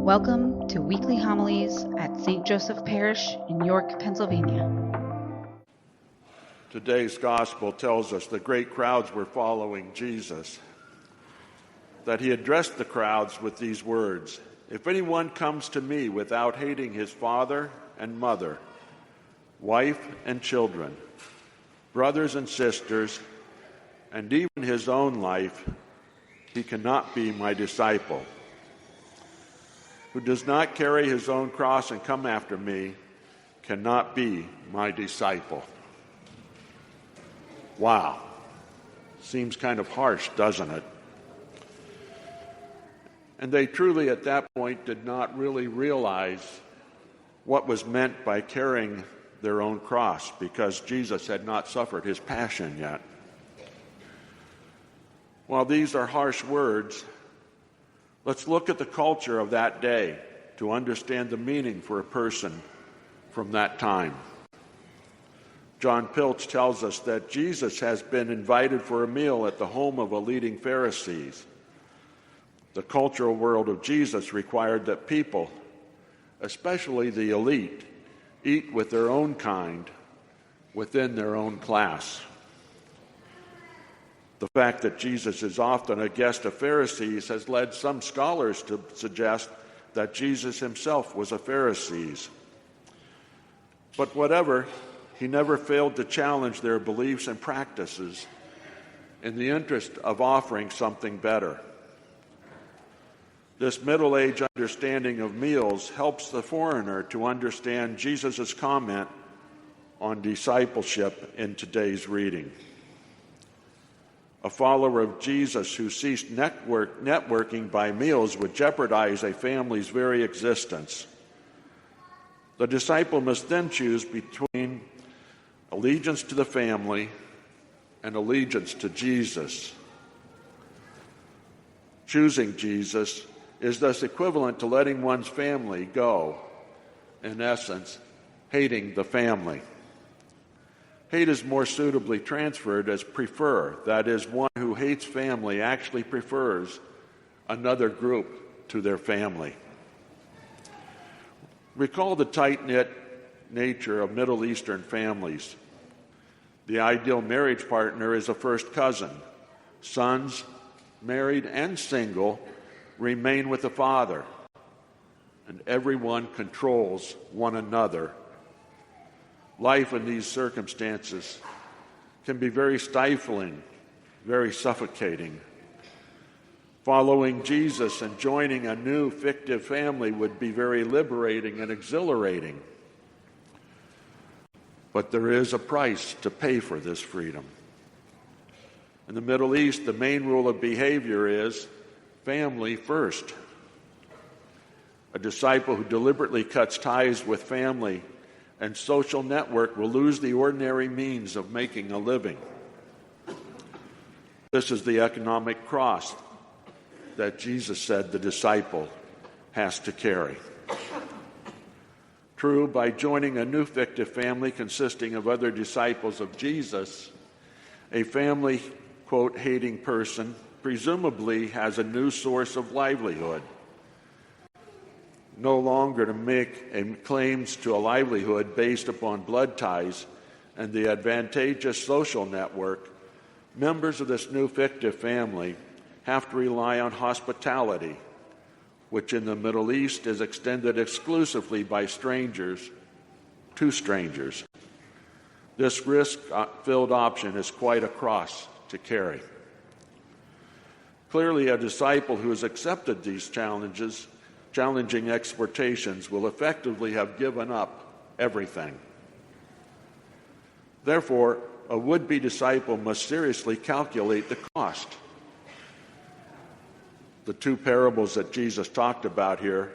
Welcome to Weekly Homilies at St. Joseph Parish in York, Pennsylvania. Today's gospel tells us the great crowds were following Jesus, that he addressed the crowds with these words, "If anyone comes to me without hating his father and mother, wife and children, brothers and sisters, and even his own life, he cannot be my disciple. Who does not carry his own cross and come after me cannot be my disciple." Wow. Seems kind of harsh, doesn't it? And they truly at that point did not really realize what was meant by carrying their own cross, because Jesus had not suffered his passion yet. While these are harsh words, let's look at the culture of that day to understand the meaning for a person from that time. John Pilch tells us that Jesus has been invited for a meal at the home of a leading Pharisee. The cultural world of Jesus required that people, especially the elite, eat with their own kind within their own class. The fact that Jesus is often a guest of Pharisees has led some scholars to suggest that Jesus himself was a Pharisee. But whatever, he never failed to challenge their beliefs and practices in the interest of offering something better. This middle-age understanding of meals helps the foreigner to understand Jesus' comment on discipleship in today's reading. A follower of Jesus who ceased networking by meals would jeopardize a family's very existence. The disciple must then choose between allegiance to the family and allegiance to Jesus. Choosing Jesus is thus equivalent to letting one's family go, in essence, hating the family. Hate is more suitably transferred as prefer, that is, one who hates family actually prefers another group to their family. Recall the tight-knit nature of Middle Eastern families. The ideal marriage partner is a first cousin. Sons, married and single, remain with the father, and everyone controls one another. Life in these circumstances can be very stifling, very suffocating. Following Jesus and joining a new fictive family would be very liberating and exhilarating. But there is a price to pay for this freedom. In the Middle East, the main rule of behavior is family first. A disciple who deliberately cuts ties with family and social network will lose the ordinary means of making a living. This is the economic cross that Jesus said the disciple has to carry. True, by joining a new fictive family consisting of other disciples of Jesus, a family, quote, hating person presumably has a new source of livelihood. No longer to make claims to a livelihood based upon blood ties and the advantageous social network, members of this new fictive family have to rely on hospitality, which in the Middle East is extended exclusively by strangers to strangers. This risk-filled option is quite a cross to carry. Clearly, a disciple who has accepted these challenging exhortations will effectively have given up everything. Therefore, a would-be disciple must seriously calculate the cost. The two parables that Jesus talked about here,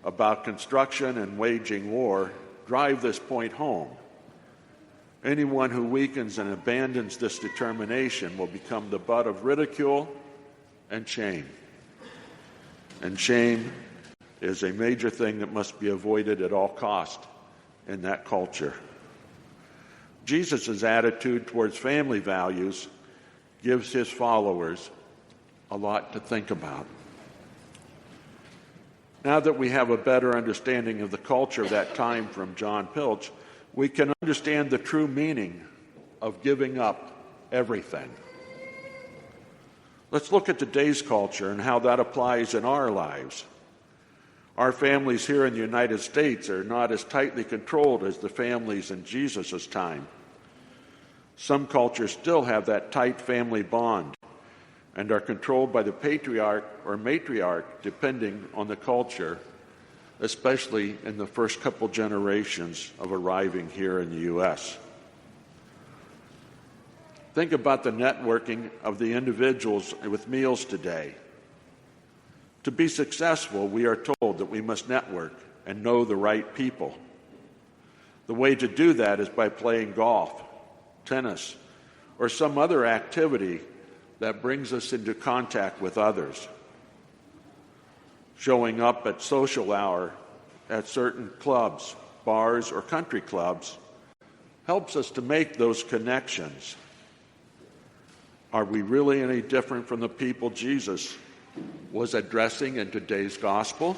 about construction and waging war, drive this point home. Anyone who weakens and abandons this determination will become the butt of ridicule and shame. And shame is a major thing that must be avoided at all cost in that culture. Jesus' attitude towards family values gives his followers a lot to think about. Now that we have a better understanding of the culture of that time from John Pilch, we can understand the true meaning of giving up everything. Let's look at today's culture and how that applies in our lives. Our families here in the United States are not as tightly controlled as the families in Jesus' time. Some cultures still have that tight family bond and are controlled by the patriarch or matriarch, depending on the culture, especially in the first couple generations of arriving here in the U.S. Think about the networking of the individuals with meals today. To be successful, we are told that we must network and know the right people. The way to do that is by playing golf, tennis, or some other activity that brings us into contact with others. Showing up at social hour at certain clubs, bars, or country clubs helps us to make those connections. Are we really any different from the people Jesus was addressing in today's gospel?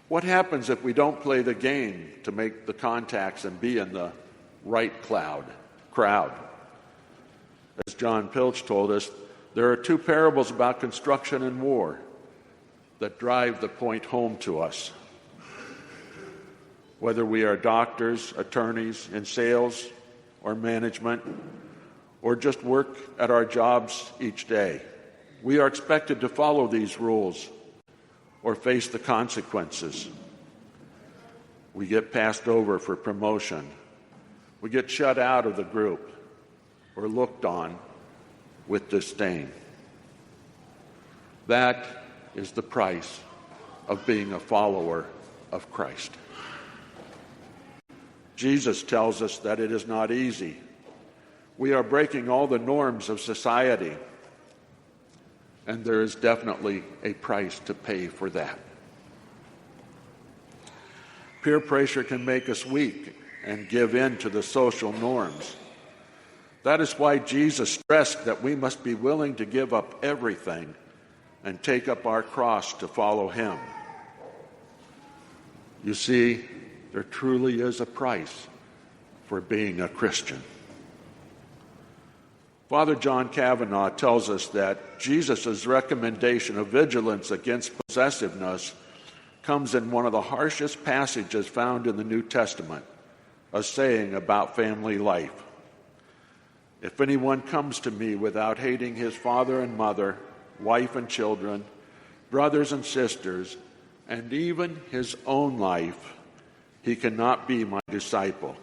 What happens if we don't play the game to make the contacts and be in the right crowd? As John Pilch told us, there are two parables about construction and war that drive the point home to us. Whether we are doctors, attorneys, in sales, or management, or just work at our jobs each day, we are expected to follow these rules or face the consequences. We get passed over for promotion. We get shut out of the group or looked on with disdain. That is the price of being a follower of Christ. Jesus tells us that it is not easy. We are breaking all the norms of society, and there is definitely a price to pay for that. Peer pressure can make us weak and give in to the social norms. That is why Jesus stressed that we must be willing to give up everything and take up our cross to follow him. You see, there truly is a price for being a Christian. Father John Kavanaugh tells us that Jesus' recommendation of vigilance against possessiveness comes in one of the harshest passages found in the New Testament, a saying about family life. If anyone comes to me without hating his father and mother, wife and children, brothers and sisters, and even his own life, he cannot be my disciple.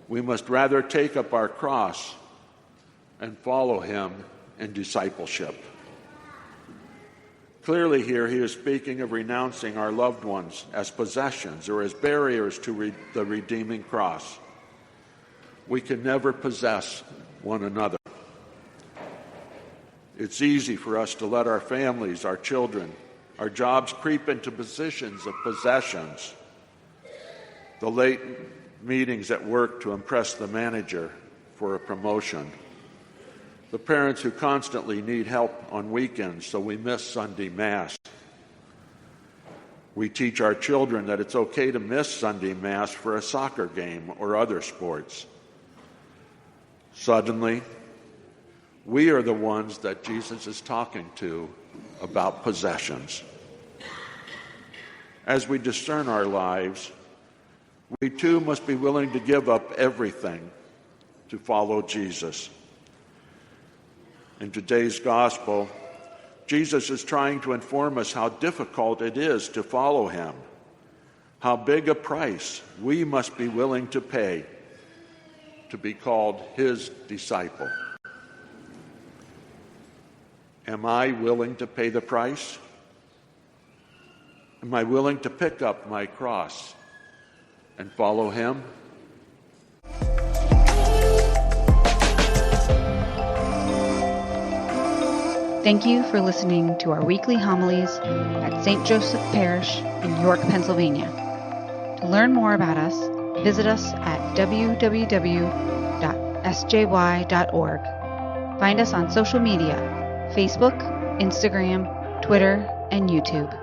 We must rather take up our cross and follow him in discipleship. Clearly here he is speaking of renouncing our loved ones as possessions or as barriers to the redeeming cross. We can never possess one another. It's easy for us to let our families, our children, our jobs creep into positions of possessions. The late meetings at work to impress the manager for a promotion. The parents who constantly need help on weekends so we miss Sunday Mass. We teach our children that it's okay to miss Sunday Mass for a soccer game or other sports. Suddenly, we are the ones that Jesus is talking to about possessions. As we discern our lives, we too must be willing to give up everything to follow Jesus. In today's gospel, Jesus is trying to inform us how difficult it is to follow him, how big a price we must be willing to pay to be called his disciple. Am I willing to pay the price? Am I willing to pick up my cross and follow him? Thank you for listening to our weekly homilies at St. Joseph Parish in York, Pennsylvania. To learn more about us, visit us at www.sjy.org. Find us on social media, Facebook, Instagram, Twitter, and YouTube.